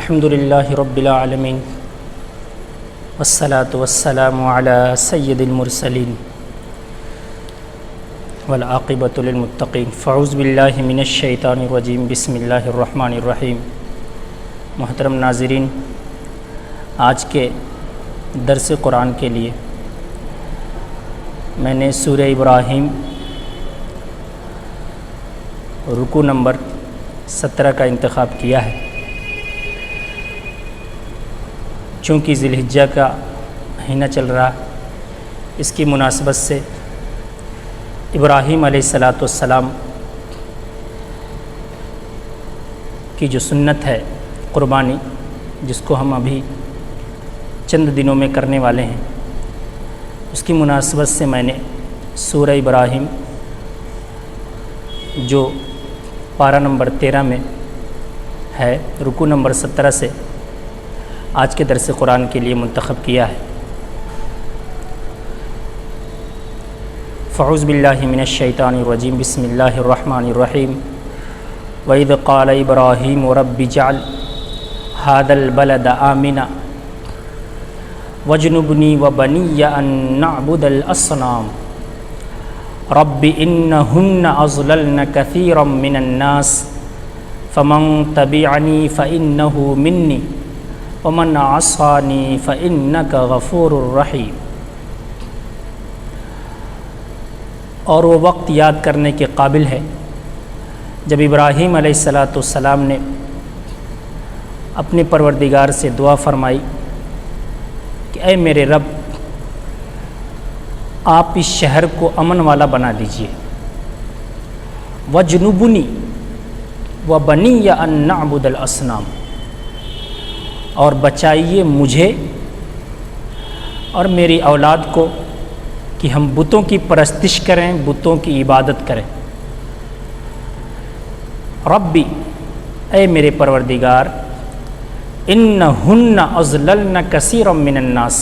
الحمد للہ رب العالمین والصلاة والسلام علی سید المرسلین والعاقبۃ للمتقین فاعوذ باللہ من الشیطان الرجیم بسم اللہ الرحمن الرحیم۔ محترم ناظرین، آج کے درس قرآن کے لیے میں نے سورہ ابراہیم رکوع نمبر 17 کا انتخاب کیا ہے، چونکہ ذی الحجہ کا مہینہ چل رہا، اس کی مناسبت سے ابراہیم علیہ السلام کی جو سنت ہے قربانی، جس کو ہم ابھی چند دنوں میں کرنے والے ہیں، اس کی مناسبت سے میں نے سورہ ابراہیم جو پارہ نمبر 13 میں ہے، رکوع نمبر 17 سے آج کے درس قرآن کے لیے منتخب کیا ہے۔ فاعوذ باللہ من الشیطان الرجیم بسم اللہ الرحمن الرحیم۔ وَإِذْ قَالَ إِبْرَاهِيمُ رَبِّ اجْعَلْ هَذَا الْبَلَدَ آمِنًا وَاجْنُبْنِي وَبَنِيَّ أَن نَّعْبُدَ الْأَصْنَامَ رَبِّ إِنَّهُنَّ أَضْلَلْنَ كَثِيرًا مِّنَ النَّاسِ فَمَن تَبِعَنِي فَإِنَّهُ مِنِّي وَمَنْ عَصَانِي فَإِنَّكَ غَفُورٌ رَحِيمٌ۔ اور وہ وقت یاد کرنے کے قابل ہے جب ابراہیم علیہ السلام نے اپنے پروردگار سے دعا فرمائی کہ اے میرے رب، آپ اس شہر کو امن والا بنا دیجئے، وَجْنُبْنِي وَبَنِيَّ أَن نَّعْبُدَ الْأَصْنَامَ، اور بچائیے مجھے اور میری اولاد کو کہ ہم بتوں کی پرستش کریں، بتوں کی عبادت کریں۔ ربی، اے میرے پروردگار، انہن اضللن کثیرا من الناس،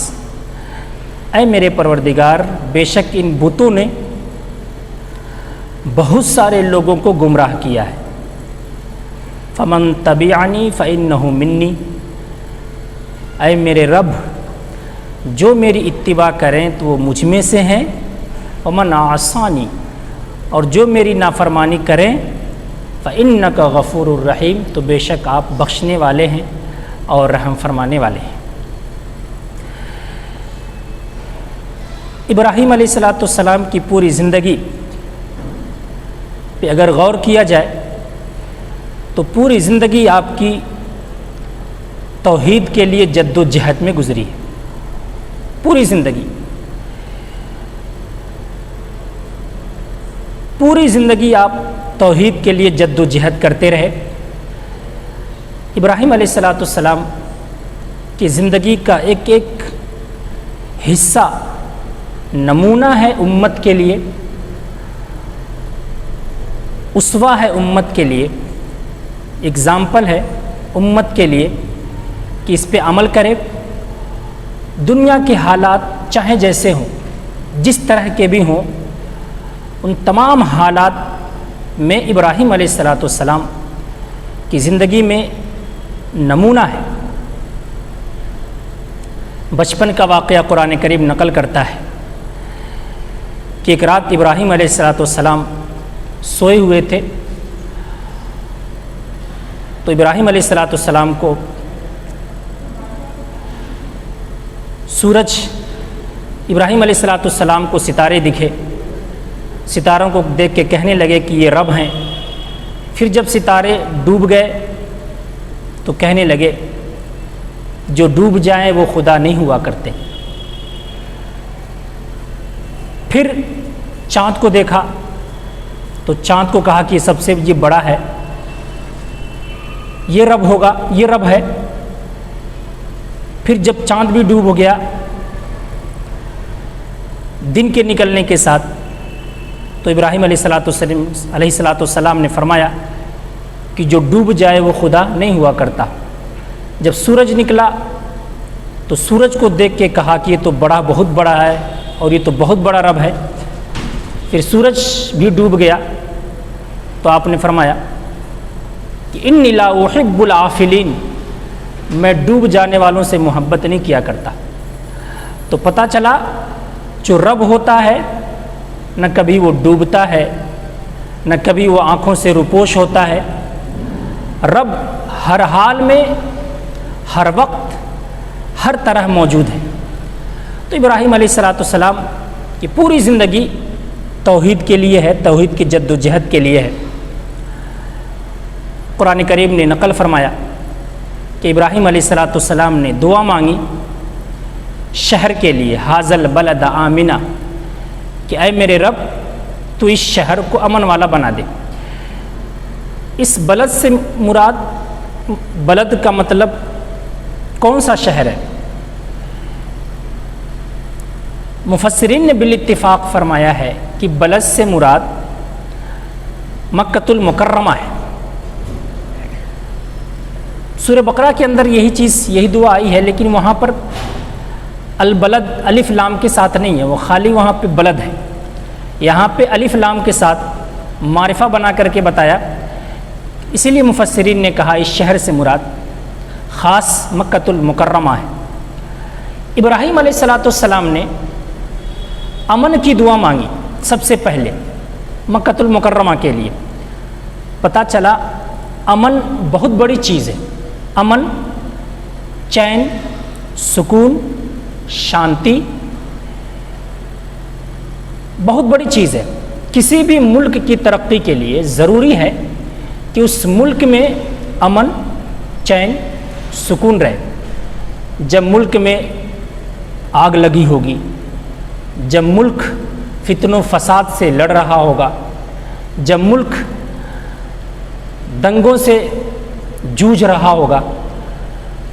اے میرے پروردگار، بے شک ان بتوں نے بہت سارے لوگوں کو گمراہ کیا ہے۔ فمن تبعنی فانہ منی، اے میرے رب، جو میری اتباع کریں تو وہ مجھ میں سے ہیں، ومن عصانی، اور جو میری نافرمانی کریں، فإنک غفور الرحیم، تو بے شک آپ بخشنے والے ہیں اور رحم فرمانے والے ہیں۔ ابراہیم علیہ السلام کی پوری زندگی پہ اگر غور کیا جائے تو پوری زندگی آپ کی توحید کے لیے جد و جہد میں گزری ہے۔ پوری زندگی آپ توحید کے لیے جد و جہد کرتے رہے۔ ابراہیم علیہ السلام کی زندگی کا ایک ایک حصہ نمونہ ہے امت کے لیے، اسوہ ہے امت کے لیے، اگزامپل ہے امت کے لیے کہ اس پہ عمل کرے۔ دنیا کے حالات چاہے جیسے ہوں، جس طرح کے بھی ہوں، ان تمام حالات میں ابراہیم علیہ السلام کی زندگی میں نمونہ ہے۔ بچپن کا واقعہ قرآن کریم نقل کرتا ہے کہ ایک رات ابراہیم علیہ السلام سوئے ہوئے تھے، تو ابراہیم علیہ السلام کو سورج، ابراہیم علیہ السلام کو ستارے دکھے، ستاروں کو دیکھ کے کہنے لگے کہ یہ رب ہیں۔ پھر جب ستارے ڈوب گئے تو کہنے لگے جو ڈوب جائیں وہ خدا نہیں ہوا کرتے۔ پھر چاند کو دیکھا تو چاند کو کہا کہ سب سے یہ بڑا ہے، یہ رب ہوگا، یہ رب ہے۔ پھر جب چاند بھی ڈوب ہو گیا دن کے نکلنے کے ساتھ، تو ابراہیم علیہ السلام نے فرمایا کہ جو ڈوب جائے وہ خدا نہیں ہوا کرتا۔ جب سورج نکلا تو سورج کو دیکھ کے کہا کہ یہ تو بہت بڑا ہے اور یہ تو بہت بڑا رب ہے۔ پھر سورج بھی ڈوب گیا تو آپ نے فرمایا کہ انی لا احب العافلین، میں ڈوب جانے والوں سے محبت نہیں کیا کرتا۔ تو پتہ چلا جو رب ہوتا ہے نہ کبھی وہ ڈوبتا ہے، نہ کبھی وہ آنکھوں سے روپوش ہوتا ہے۔ رب ہر حال میں، ہر وقت، ہر طرح موجود ہے۔ تو ابراہیم علیہ السلام کی پوری زندگی توحید کے لیے ہے، توحید کی جد و جہد کے لیے ہے۔ قرآن کریم نے نقل فرمایا کہ ابراہیم علیہ السلام نے دعا مانگی شہر کے لیے، حاضل بلد آمنہ، کہ اے میرے رب تو اس شہر کو امن والا بنا دے۔ اس بلد سے مراد، بلد کا مطلب کون سا شہر ہے؟ مفسرین نے بالاتفاق فرمایا ہے کہ بلد سے مراد مکۃ المکرمہ ہے۔ سورہ بقرہ کے اندر یہی دعا آئی ہے، لیکن وہاں پر البلد الف لام کے ساتھ نہیں ہے، وہ خالی وہاں پہ بلد ہے۔ یہاں پہ الف لام کے ساتھ معرفہ بنا کر کے بتایا، اسی لیے مفسرین نے کہا اس شہر سے مراد خاص مکۃ المکرمہ ہے۔ ابراہیم علیہ السلام نے امن کی دعا مانگی سب سے پہلے مکۃ المکرمہ کے لیے۔ پتہ چلا امن بہت بڑی چیز ہے۔ امن، چین، سکون، شانتی بہت بڑی چیز ہے۔ کسی بھی ملک کی ترقی کے لیے ضروری ہے کہ اس ملک میں امن، چین، سکون رہے۔ جب ملک میں آگ لگی ہوگی، جب ملک فتن و فساد سے لڑ رہا ہوگا، جب ملک دنگوں سے جوجھ رہا ہوگا،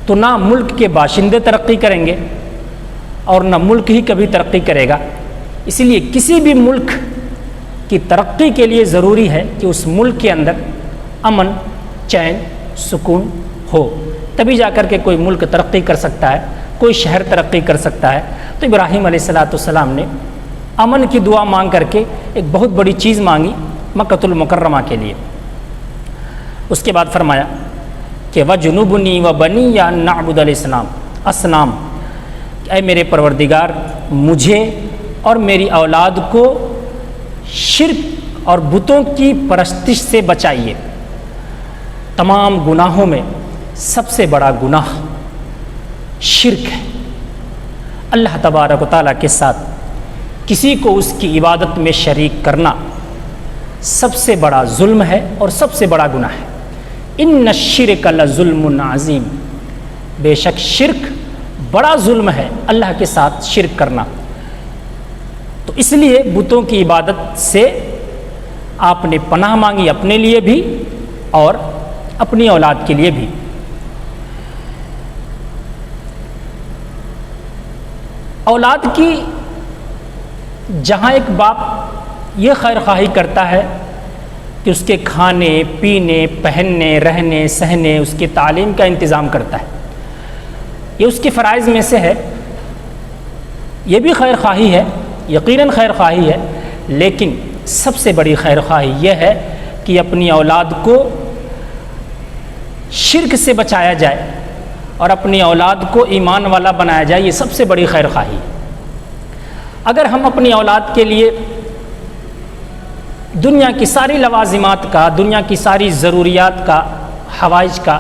تو نہ ملک کے باشندے ترقی کریں گے اور نہ ملک ہی کبھی ترقی کرے گا۔ اسی لیے کسی بھی ملک کی ترقی کے لیے ضروری ہے کہ اس ملک کے اندر امن، چین، سکون ہو، تبھی جا کر کے کوئی ملک ترقی کر سکتا ہے، کوئی شہر ترقی کر سکتا ہے۔ تو ابراہیم علیہ السلام نے امن کی دعا مانگ کر کے ایک بہت بڑی چیز مانگی مکۃ المکرمہ کے لیے۔ اس کے بعد فرمایا کہ وَجُنُوبُنِي وَبَنِيَّ أَن نَّعْبُدَ الْأَصْنَامَ، اے میرے پروردگار مجھے اور میری اولاد کو شرک اور بتوں کی پرستش سے بچائیے۔ تمام گناہوں میں سب سے بڑا گناہ شرک ہے۔ اللہ تبارک و تعالیٰ کے ساتھ کسی کو اس کی عبادت میں شریک کرنا سب سے بڑا ظلم ہے اور سب سے بڑا گناہ ہے۔ ان الشرک لظلم عظیم، بے شک شرک بڑا ظلم ہے، اللہ کے ساتھ شرک کرنا۔ تو اس لیے بتوں کی عبادت سے آپ نے پناہ مانگی، اپنے لیے بھی اور اپنی اولاد کے لیے بھی۔ اولاد کی جہاں ایک باپ یہ خیر خواہی کرتا ہے کہ اس کے کھانے، پینے، پہننے، رہنے، سہنے، اس کی تعلیم کا انتظام کرتا ہے، یہ اس کے فرائض میں سے ہے، یہ بھی خیر خواہی ہے، یقیناً خیر خواہی ہے، لیکن سب سے بڑی خیر خواہی یہ ہے کہ اپنی اولاد کو شرک سے بچایا جائے اور اپنی اولاد کو ایمان والا بنایا جائے، یہ سب سے بڑی خیر خواہی ہے۔ اگر ہم اپنی اولاد کے لیے دنیا کی ساری لوازمات کا، دنیا کی ساری ضروریات کا، حوائج کا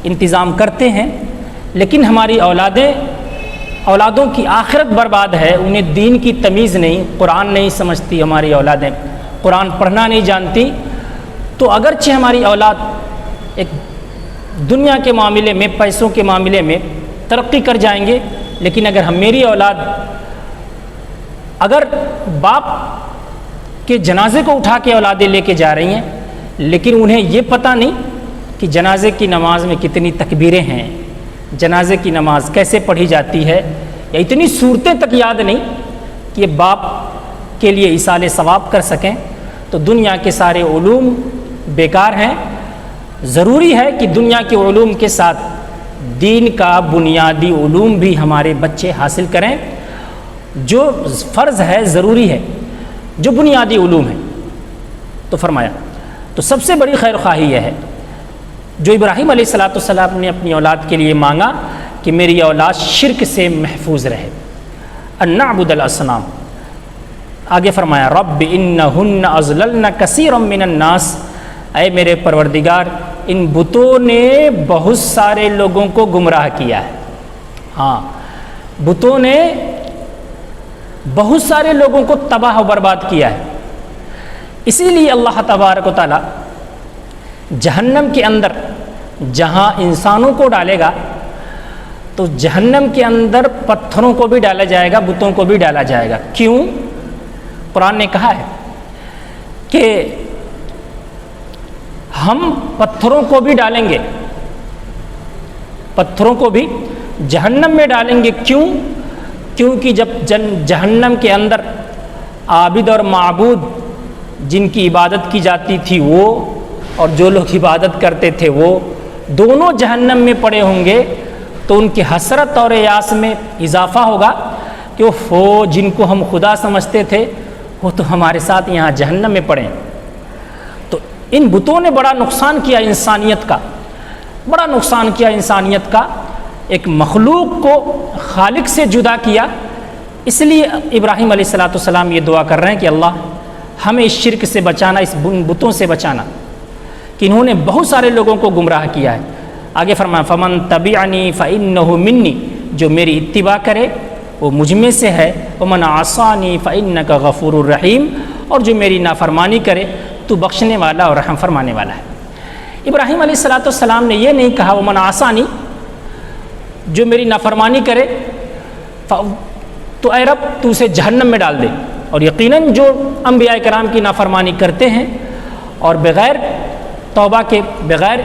انتظام کرتے ہیں، لیکن ہماری اولادوں کی آخرت برباد ہے، انہیں دین کی تمیز نہیں، قرآن نہیں سمجھتی ہماری اولادیں، قرآن پڑھنا نہیں جانتی، تو اگرچہ ہماری اولاد ایک دنیا کے معاملے میں، پیسوں کے معاملے میں ترقی کر جائیں گے، لیکن اگر میری اولاد اگر باپ کے جنازے کو اٹھا کے اولادیں لے کے جا رہی ہیں، لیکن انہیں یہ پتہ نہیں کہ جنازے کی نماز میں کتنی تکبیریں ہیں، جنازے کی نماز کیسے پڑھی جاتی ہے، یا اتنی صورتیں تک یاد نہیں کہ باپ کے لیے ایصال ثواب کر سکیں، تو دنیا کے سارے علوم بیکار ہیں۔ ضروری ہے کہ دنیا کے علوم کے ساتھ دین کا بنیادی علوم بھی ہمارے بچے حاصل کریں، جو فرض ہے، ضروری ہے، جو بنیادی علوم ہے۔ تو فرمایا تو سب سے بڑی خیر خواہی یہ ہے جو ابراہیم علیہ السلام نے اپنی اولاد کے لیے مانگا کہ میری اولاد شرک سے محفوظ رہے. ان نعبد الاصنام. آگے فرمایا رب انہن اضللن کثیرا من الناس، اے میرے پروردگار ان بتوں نے بہت سارے لوگوں کو گمراہ کیا ہے. ہاں، بتوں نے بہت سارے لوگوں کو تباہ و برباد کیا ہے. اسی لیے اللہ تبارک و تعالی جہنم کے اندر جہاں انسانوں کو ڈالے گا تو جہنم کے اندر پتھروں کو بھی ڈالا جائے گا، بتوں کو بھی ڈالا جائے گا. کیوں؟ قرآن نے کہا ہے کہ ہم پتھروں کو بھی ڈالیں گے، پتھروں کو بھی جہنم میں ڈالیں گے. کیوں؟ کیونکہ جب جہنم کے اندر عابد اور معبود جن کی عبادت کی جاتی تھی وہ اور جو لوگ عبادت کرتے تھے وہ دونوں جہنم میں پڑے ہوں گے تو ان کی حسرت اور یاس میں اضافہ ہوگا کہ وہ جن کو ہم خدا سمجھتے تھے وہ تو ہمارے ساتھ یہاں جہنم میں پڑے. تو ان بتوں نے بڑا نقصان کیا انسانیت کا، بڑا نقصان کیا انسانیت کا. ایک مخلوق کو خالق سے جدا کیا. اس لیے ابراہیم علیہ السلام یہ دعا کر رہے ہیں کہ اللہ ہمیں اس شرک سے بچانا، اس بتوں سے بچانا کہ انہوں نے بہت سارے لوگوں کو گمراہ کیا ہے. آگے فرمایا فمن تبعنی فإنہ منی، جو میری اتباع کرے وہ مجھ میں سے ہے. ومن عصانی فإنک غفور الرحیم، اور جو میری نافرمانی کرے تو بخشنے والا اور رحم فرمانے والا ہے. ابراہیم علیہ السلام نے یہ نہیں کہا ومن عصانی، جو میری نافرمانی کرے تو اے رب تو اسے جہنم میں ڈال دے. اور یقیناً جو انبیاء کرام کی نافرمانی کرتے ہیں اور بغیر توبہ کے، بغیر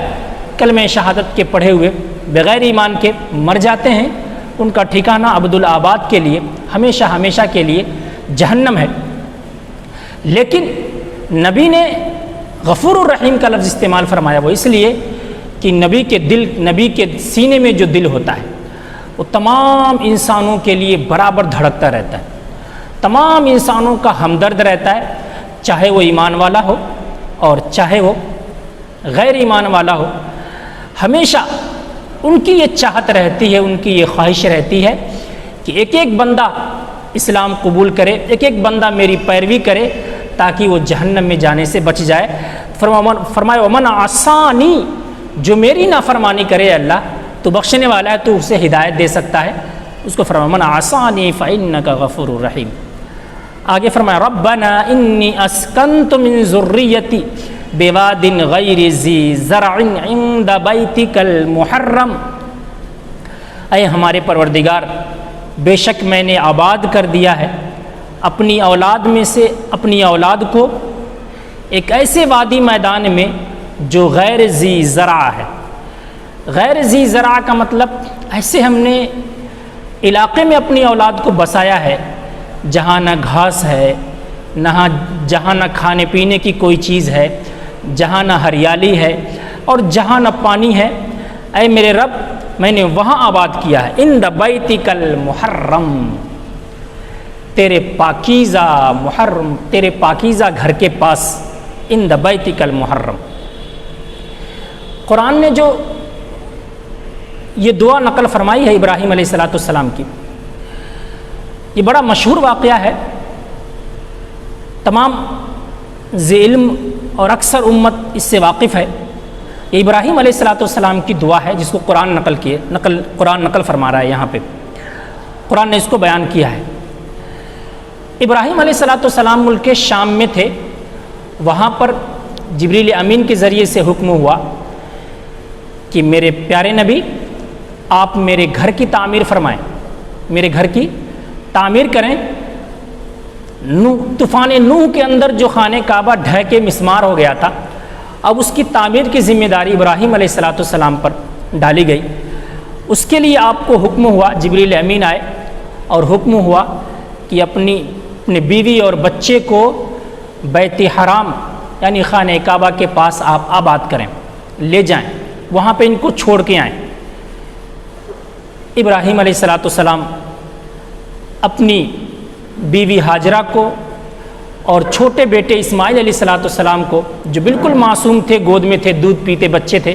کلمہ شہادت کے پڑھے ہوئے، بغیر ایمان کے مر جاتے ہیں، ان کا ٹھکانہ عبدالآباد کے لیے ہمیشہ ہمیشہ کے لیے جہنم ہے. لیکن نبی نے غفور الرحیم کا لفظ استعمال فرمایا، وہ اس لیے کہ نبی کے سینے میں جو دل ہوتا ہے وہ تمام انسانوں کے لیے برابر دھڑکتا رہتا ہے، تمام انسانوں کا ہمدرد رہتا ہے، چاہے وہ ایمان والا ہو اور چاہے وہ غیر ایمان والا ہو. ہمیشہ ان کی یہ چاہت رہتی ہے، ان کی یہ خواہش رہتی ہے کہ ایک ایک بندہ اسلام قبول کرے، ایک ایک بندہ میری پیروی کرے تاکہ وہ جہنم میں جانے سے بچ جائے. فرمایا ومن عصانی، جو میری نافرمانی کرے اللہ تو بخشنے والا ہے، تو اسے ہدایت دے سکتا ہے. اس کو فرمایا من عصانی فإنک غفور الرحیم. آگے فرمایا ربنا انی اسکنت من ذریتی بواد غیر ذی زرع عند بیتک المحرم. اے ہمارے پروردگار، بے شک میں نے آباد کر دیا ہے اپنی اولاد میں سے اپنی اولاد کو ایک ایسے وادی میدان میں جو غیر ذی زرع ہے. غیر ذی زرع کا مطلب ایسے ہم نے علاقے میں اپنی اولاد کو بسایا ہے جہاں نہ گھاس ہے، جہاں نہ کھانے پینے کی کوئی چیز ہے، جہاں نہ ہریالی ہے اور جہاں نہ پانی ہے. اے میرے رب، میں نے وہاں آباد کیا ہے عند بیتک المحرم، تیرے پاکیزہ محرم، تیرے پاکیزہ گھر کے پاس. عند بیتک المحرم. قرآن نے جو یہ دعا نقل فرمائی ہے ابراہیم علیہ السلام کی، یہ بڑا مشہور واقعہ ہے. تمام ذی علم اور اکثر امت اس سے واقف ہے. یہ ابراہیم علیہ السلام کی دعا ہے جس کو قرآن نقل فرما رہا ہے. یہاں پہ قرآن نے اس کو بیان کیا ہے. ابراہیم علیہ السلام ملک شام میں تھے. وہاں پر جبریل امین کے ذریعے سے حکم ہوا کہ میرے پیارے نبی، آپ میرے گھر کی تعمیر فرمائیں، میرے گھر کی تعمیر کریں. طوفان نوح کے اندر جو خانہ کعبہ ڈھہ کے مسمار ہو گیا تھا، اب اس کی تعمیر کی ذمہ داری ابراہیم علیہ السلام پر ڈالی گئی. اس کے لیے آپ کو حکم ہوا، جبریل امین آئے اور حکم ہوا کہ اپنی بیوی اور بچے کو بیت حرام یعنی خانہ کعبہ کے پاس آپ آباد کریں، لے جائیں، وہاں پہ ان کو چھوڑ کے آئیں. ابراہیم علیہ السلام اپنی بیوی ہاجرہ کو اور چھوٹے بیٹے اسماعیل علیہ السلام کو، جو بالکل معصوم تھے، گود میں تھے، دودھ پیتے بچے تھے،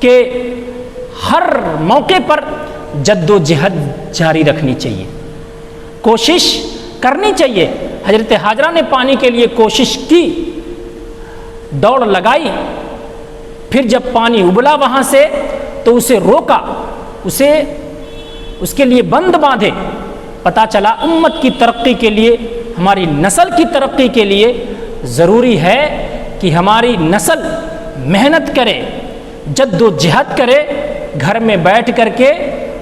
کہ ہر موقع پر جد و جہد جاری رکھنی چاہیے، کوشش کرنی چاہیے۔ حضرت ہاجرہ نے پانی کے لیے کوشش کی، دوڑ لگائی، پھر جب پانی ابلا وہاں سے تو اسے روکا، اسے اس کے لیے بند باندھے۔ پتہ چلا امت کی ترقی کے لیے، ہماری نسل کی ترقی کے لیے ضروری ہے کہ ہماری نسل محنت کرے، جد و جہد کرے۔ گھر میں بیٹھ کر کے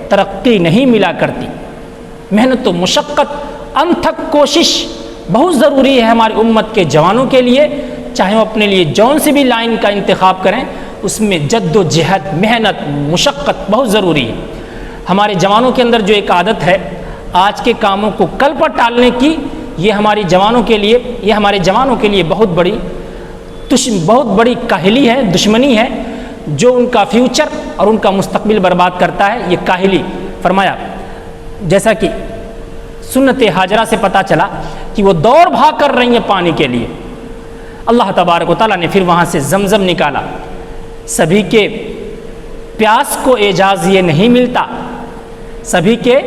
ترقی نہیں ملا کرتی، محنت و مشقت، انتھک کوشش بہت ضروری ہے ہماری امت کے جوانوں کے لیے، چاہے وہ اپنے لیے جون سی بھی لائن کا انتخاب کریں، اس میں جد و جہد، محنت، مشقت بہت ضروری ہے۔ ہمارے جوانوں کے اندر جو ایک عادت ہے آج کے کاموں کو کل پر ٹالنے کی، یہ ہمارے جوانوں کے لیے بہت بڑی کاہلی ہے، دشمنی ہے، جو ان کا فیوچر اور ان کا مستقبل برباد کرتا ہے۔ یہ کاہلی فرمایا، جیسا کہ سنت ہاجرہ سے پتہ چلا کہ وہ دوڑ بھاگ کر رہی ہیں پانی کے لیے، اللہ تبارک و تعالیٰ نے پھر وہاں سے زمزم نکالا۔ سبھی کے پیاس کو اعجاز یہ نہیں ملتا، سبھی کے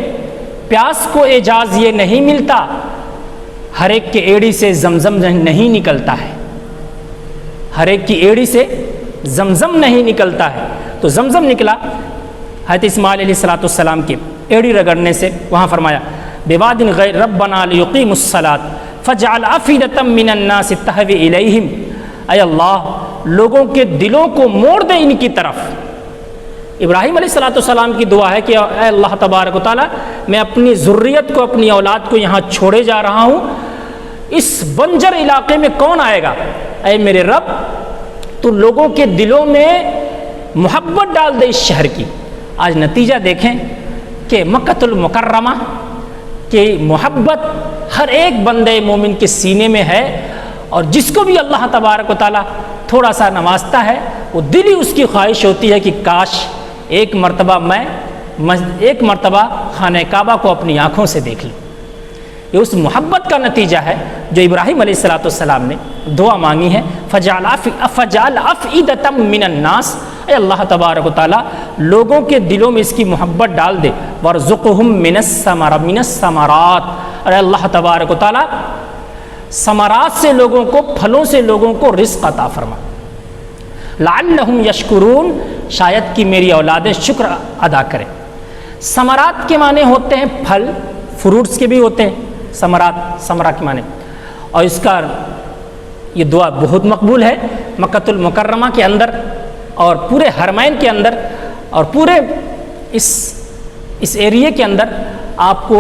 پیاس کو اعجاز یہ نہیں ملتا، ہر ایک کے ایڑی سے زمزم نہیں نکلتا ہے، ہر ایک کی ایڑی سے زمزم نہیں نکلتا ہے۔ تو زمزم نکلا حضرت اسماعیل علیہ السلام کے ایڑی رگڑنے سے۔ وہاں فرمایا بواد غیر ربنا لیقیموا الصلاۃ فاجعل افئدۃ من الناس تهوی الیہم، اے اللہ لوگوں کے دلوں کو موڑ دے ان کی طرف۔ ابراہیم علیہ السلام کی دعا ہے کہ اے اللہ تبارک و تعالیٰ، میں اپنی ذریت کو، اپنی اولاد کو یہاں چھوڑے جا رہا ہوں، اس بنجر علاقے میں کون آئے گا؟ اے میرے رب تو لوگوں کے دلوں میں محبت ڈال دے اس شہر کی۔ آج نتیجہ دیکھیں کہ مکۃ المکرمہ کی محبت ہر ایک بندے مومن کے سینے میں ہے، اور جس کو بھی اللہ تبارک و تعالیٰ تھوڑا سا نوازتا ہے، وہ دلی اس کی خواہش ہوتی ہے کہ کاش ایک مرتبہ خانہ کعبہ کو اپنی آنکھوں سے دیکھ لوں۔ یہ اس محبت کا نتیجہ ہے جو ابراہیم علیہ السلام نے دعا مانگی ہے، فجعل افئدۃ من الناس، اے اللہ تبارک و تعالیٰ لوگوں کے دلوں میں اس کی محبت ڈال دے، وارزقہم من الثمرات، اور اے اللہ تبارک و تعالیٰ ثمرات سے لوگوں کو، پھلوں سے لوگوں کو رزق عطا فرما، لعلہم یشکرون، شاید کہ میری اولادیں شکر ادا کریں۔ ثمرات کے معنی ہوتے ہیں پھل، فروٹس کے بھی ہوتے ہیں ثمرہ کے معنی، اور اس کا یہ دعا بہت مقبول ہے مکۃ المکرمہ کے اندر اور پورے حرمین کے اندر اور پورے اس ایریے کے اندر آپ کو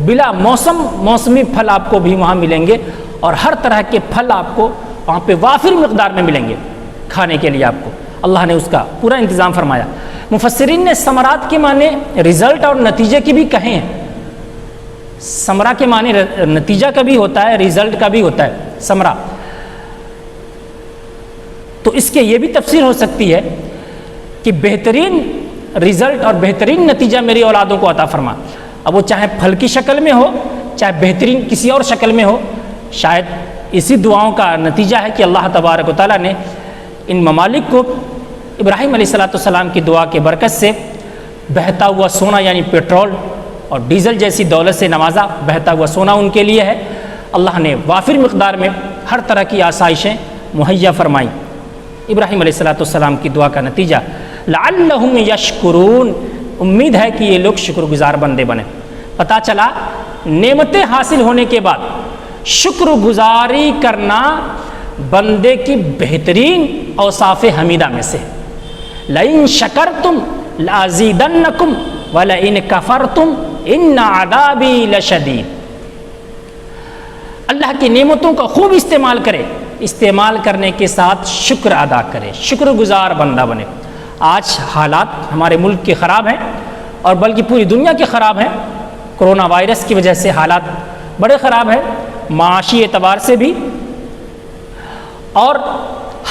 بلا موسمی پھل آپ کو بھی وہاں ملیں گے، اور ہر طرح کے پھل آپ کو وہاں پہ وافر مقدار میں ملیں گے کھانے کے لیے۔ آپ کو اللہ نے اس کا پورا انتظام فرمایا۔ مفسرین نے ثمرات کے معنی رزلٹ اور نتیجے کی بھی کہے ہیں۔ ثمرہ کے معنی نتیجہ کا بھی ہوتا ہے، رزلٹ کا بھی ہوتا ہے ثمرہ، تو اس کے یہ بھی تفسیر ہو سکتی ہے کہ بہترین رزلٹ اور بہترین نتیجہ میری اولادوں کو عطا فرما، اب وہ چاہے پھل کی شکل میں ہو، چاہے بہترین کسی اور شکل میں ہو۔ شاید اسی دعاؤں کا نتیجہ ہے کہ اللہ تبارک و تعالیٰ نے ان ممالک کو ابراہیم علیہ السلام کی دعا کے برکت سے بہتا ہوا سونا یعنی پیٹرول اور ڈیزل جیسی دولت سے نوازا۔ بہتا ہوا سونا ان کے لیے ہے، اللہ نے وافر مقدار میں ہر طرح کی آسائشیں مہیا فرمائیں۔ ابراہیم علیہ السلام کی دعا کا نتیجہ لعلہم یشکرون، امید ہے کہ یہ لوگ شکر گزار بندے بنے۔ پتہ چلا نعمتیں حاصل ہونے کے بعد شکر گزاری کرنا بندے کی بہترین اوصاف حمیدہ میں سے۔ لئن شکرتم لازیدنکم ولئن کفرتم ان عذابی لشدید۔ اللہ کی نعمتوں کا خوب استعمال کرے، استعمال کرنے کے ساتھ شکر ادا کرے، شکر گزار بندہ بنے۔ آج حالات ہمارے ملک کے خراب ہیں اور بلکہ پوری دنیا کے خراب ہیں، کرونا وائرس کی وجہ سے حالات بڑے خراب ہیں، معاشی اعتبار سے بھی اور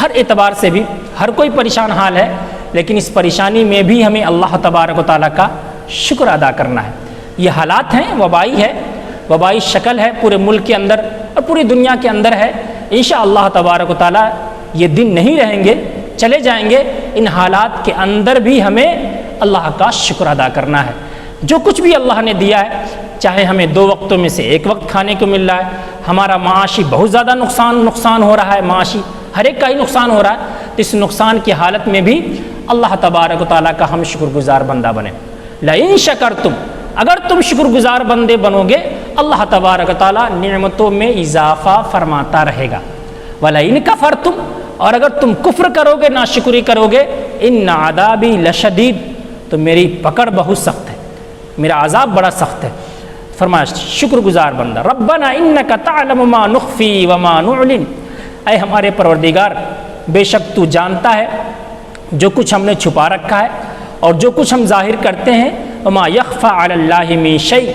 ہر اعتبار سے بھی ہر کوئی پریشان حال ہے، لیکن اس پریشانی میں بھی ہمیں اللہ تبارک و تعالیٰ کا شکر ادا کرنا ہے۔ یہ حالات ہیں، وبائی ہے، وبائی شکل ہے، پورے ملک کے اندر اور پوری دنیا کے اندر ہے۔ انشاءاللہ تبارک و تعالیٰ یہ دن نہیں رہیں گے، چلے جائیں گے، ان حالات کے اندر بھی ہمیں اللہ کا شکر ادا کرنا ہے۔ جو کچھ بھی اللہ نے دیا ہے، چاہے ہمیں 2 وقتوں میں سے 1 وقت کھانے کو مل رہا ہے، ہمارا معاشی بہت زیادہ نقصان ہو رہا ہے، معاشی ہر ایک کا ہی نقصان ہو رہا ہے، تو اس نقصان کی حالت میں بھی اللہ تبارک و تعالیٰ کا ہم شکر گزار بندہ بنیں۔ لئن شکرتم، اگر تم شکر گزار بندے بنو گے، اللہ تبارک و تعالیٰ نعمتوں میں اضافہ فرماتا رہے گا۔ وَلَئِن کَفَرْتُمْ، اور اگر تم کفر کرو گے، ناشکری کرو گے، اِنَّ عَذَابِي لَشَدِيدٌ، تو میری پکڑ بہت سخت ہے، میرا عذاب بڑا سخت ہے۔ فرمایا شکر گزار بندہ، ربنا انک تعلم ما نخفی وما نعلن، اے ہمارے پروردگار بے شک تو جانتا ہے جو کچھ ہم نے چھپا رکھا ہے اور جو کچھ ہم ظاہر کرتے ہیں، وما یخفی علی اللہ من شیء،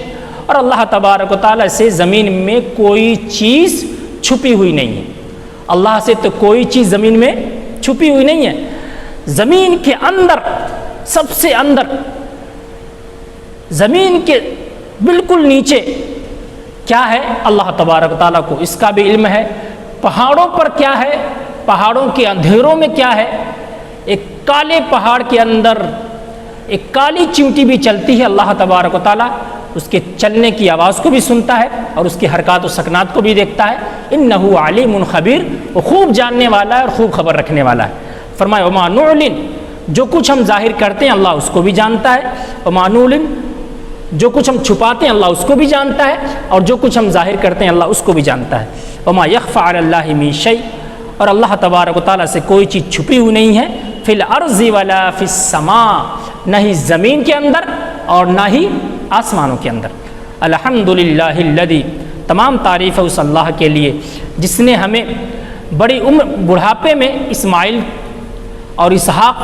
اور اللہ تبارک و تعالیٰ سے زمین میں کوئی چیز چھپی ہوئی نہیں ہے۔ اللہ سے تو کوئی چیز زمین میں چھپی ہوئی نہیں ہے۔ زمین کے اندر، سب سے اندر، زمین کے بالکل نیچے کیا ہے اللہ تبارک و تعالیٰ کو اس کا بھی علم ہے۔ پہاڑوں پر کیا ہے، پہاڑوں کے اندھیروں میں کیا ہے، ایک کالے پہاڑ کے اندر ایک کالی چیونٹی بھی چلتی ہے، اللہ تبارک و تعالیٰ اس کے چلنے کی آواز کو بھی سنتا ہے اور اس کی حرکات و سکنات کو بھی دیکھتا ہے۔ انہ علیم خبیر، وہ خوب جاننے والا ہے اور خوب خبر رکھنے والا ہے۔ فرمایا وما نعلن، جو کچھ ہم ظاہر کرتے ہیں اللہ اس کو بھی جانتا ہے، وما نعلن، جو کچھ ہم چھپاتے ہیں اللہ اس کو بھی جانتا ہے، اور جو کچھ ہم ظاہر کرتے ہیں اللہ اس کو بھی جانتا ہے۔ وما یخفی علی اللہ من شیء، اور اللہ تبارک و تعالیٰ سے کوئی چیز چھپی ہوئی نہیں ہے، فی الارض ولا فی السماء، نہ ہی زمین کے اندر اور نہ ہی آسمانوں کے اندر۔ الحمدللہ الذی، تمام تعریف ہے اس اللہ کے لیے جس نے ہمیں بڑی عمر بڑھاپے میں اسماعیل اور اسحاق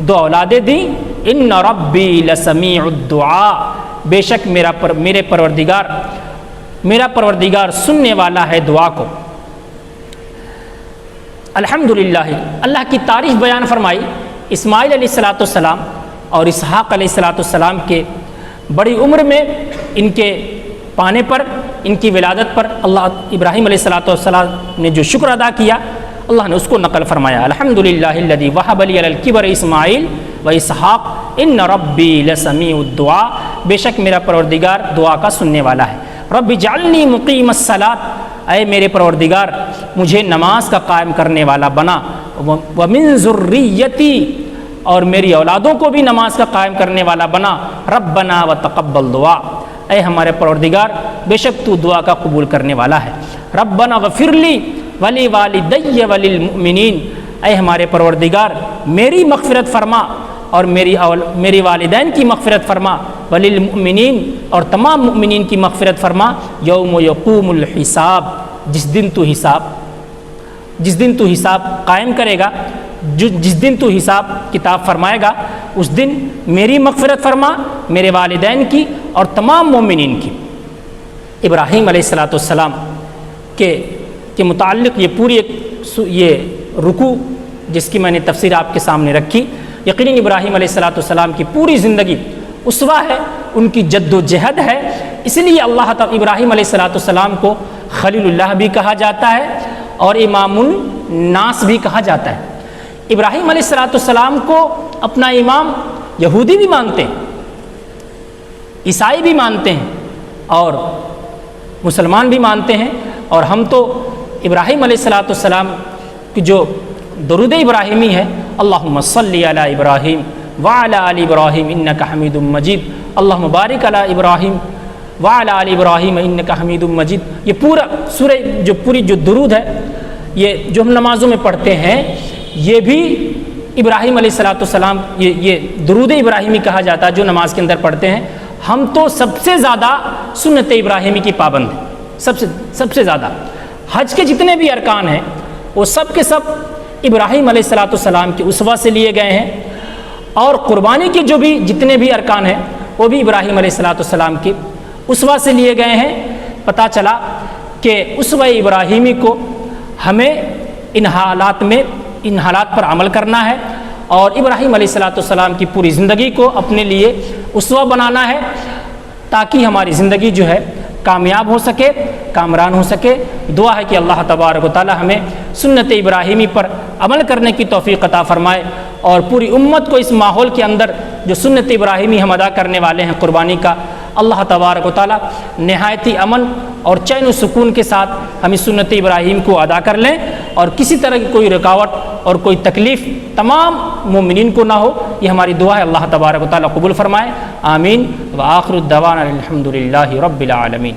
2 اولادیں دیں۔ ان ربی لسمیع الدعاء، بے شک میرا پروردگار سننے والا ہے دعا کو۔ الحمدللہ، اللہ کی تعریف بیان فرمائی اسماعیل علیہ السلام اور اسحاق علیہ السلام کے بڑی عمر میں ان کے پانے پر، ان کی ولادت پر اللہ ابراہیم علیہ السلام نے جو شکر ادا کیا، اللہ نے اس کو نقل فرمایا۔ الحمدللہ الذی وہب لی علی الکبر اسماعیل و اسحاق ان ربی لسمیع الدعاء، بے شک میرا پروردگار دعا کا سننے والا ہے۔ رب اجعلنی مقیم الصلاۃ، اے میرے پروردگار مجھے نماز کا قائم کرنے والا بنا، ومن ذریتی، اور میری اولادوں کو بھی نماز کا قائم کرنے والا بنا، ربنا وتقبل دعا، اے ہمارے پروردگار بے شک تو دعا کا قبول کرنے والا ہے۔ ربنا غفر لی ولی والدی وللمؤمنین، اے ہمارے پروردگار میری مغفرت فرما اور میری والدین کی مغفرت فرما، وللمؤمنین، اور تمام مؤمنین کی مغفرت فرما، یوم یقوم الحساب، جس دن تو حساب قائم کرے گا، جس دن تو حساب کتاب فرمائے گا، اس دن میری مغفرت فرما، میرے والدین کی اور تمام مومنین کی۔ ابراہیم علیہ السلام کے متعلق یہ پوری یہ رکوع جس کی میں نے تفسیر آپ کے سامنے رکھی، یقیناً ابراہیم علیہ السلام کی پوری زندگی اسوہ ہے، ان کی جد و جہد ہے، اس لیے اللہ تعالیٰ ابراہیم علیہ السلام کو خلیل اللہ بھی کہا جاتا ہے اور امام الناس بھی کہا جاتا ہے۔ ابراہیم علیہ السلام کو اپنا امام یہودی بھی مانتے ہیں، عیسائی بھی مانتے ہیں اور مسلمان بھی مانتے ہیں، اور ہم تو ابراہیم علیہ السلام کی جو درود ابراہیمی ہے، اللہم صلی علی ابراہیم وعلی آل ابراہیم انک حمید مجید، اللہم بارک علی ابراہیم وعلی آل ابراہیم انک حمید مجید، یہ پورا سورہ جو درود ہے، یہ جو ہم نمازوں میں پڑھتے ہیں، یہ بھی ابراہیم علیہ السلام یہ درود ابراہیمی کہا جاتا ہے جو نماز کے اندر پڑھتے ہیں۔ ہم تو سب سے زیادہ سنت ابراہیمی کی پابند ہیں، سب سے زیادہ۔ حج کے جتنے بھی ارکان ہیں وہ سب کے سب ابراہیم علیہ السلام کے اسوہ سے لیے گئے ہیں، اور قربانی کے جو بھی جتنے بھی ارکان ہیں وہ بھی ابراہیم علیہ السلام کے اسوہ سے لیے گئے ہیں۔ پتہ چلا کہ اسوہ ابراہیمی کو ہمیں ان حالات پر عمل کرنا ہے، اور ابراہیم علیہ السلام کی پوری زندگی کو اپنے لیے اسوہ بنانا ہے، تاکہ ہماری زندگی جو ہے کامیاب ہو سکے، کامران ہو سکے۔ دعا ہے کہ اللہ تبارک و تعالی ہمیں سنت ابراہیمی پر عمل کرنے کی توفیق عطا فرمائے، اور پوری امت کو اس ماحول کے اندر جو سنت ابراہیمی ہم ادا کرنے والے ہیں قربانی کا، اللہ تبارک و تعالیٰ نہایتی امن اور چین و سکون کے ساتھ ہم اس سنت ابراہیم کو ادا کر لیں، اور کسی طرح کی کوئی رکاوٹ اور کوئی تکلیف تمام مومنین کو نہ ہو، یہ ہماری دعا ہے، اللہ تبارک و تعالیٰ قبول فرمائے، آمین۔ وآخر الدعوانا الحمد للہ رب العالمین۔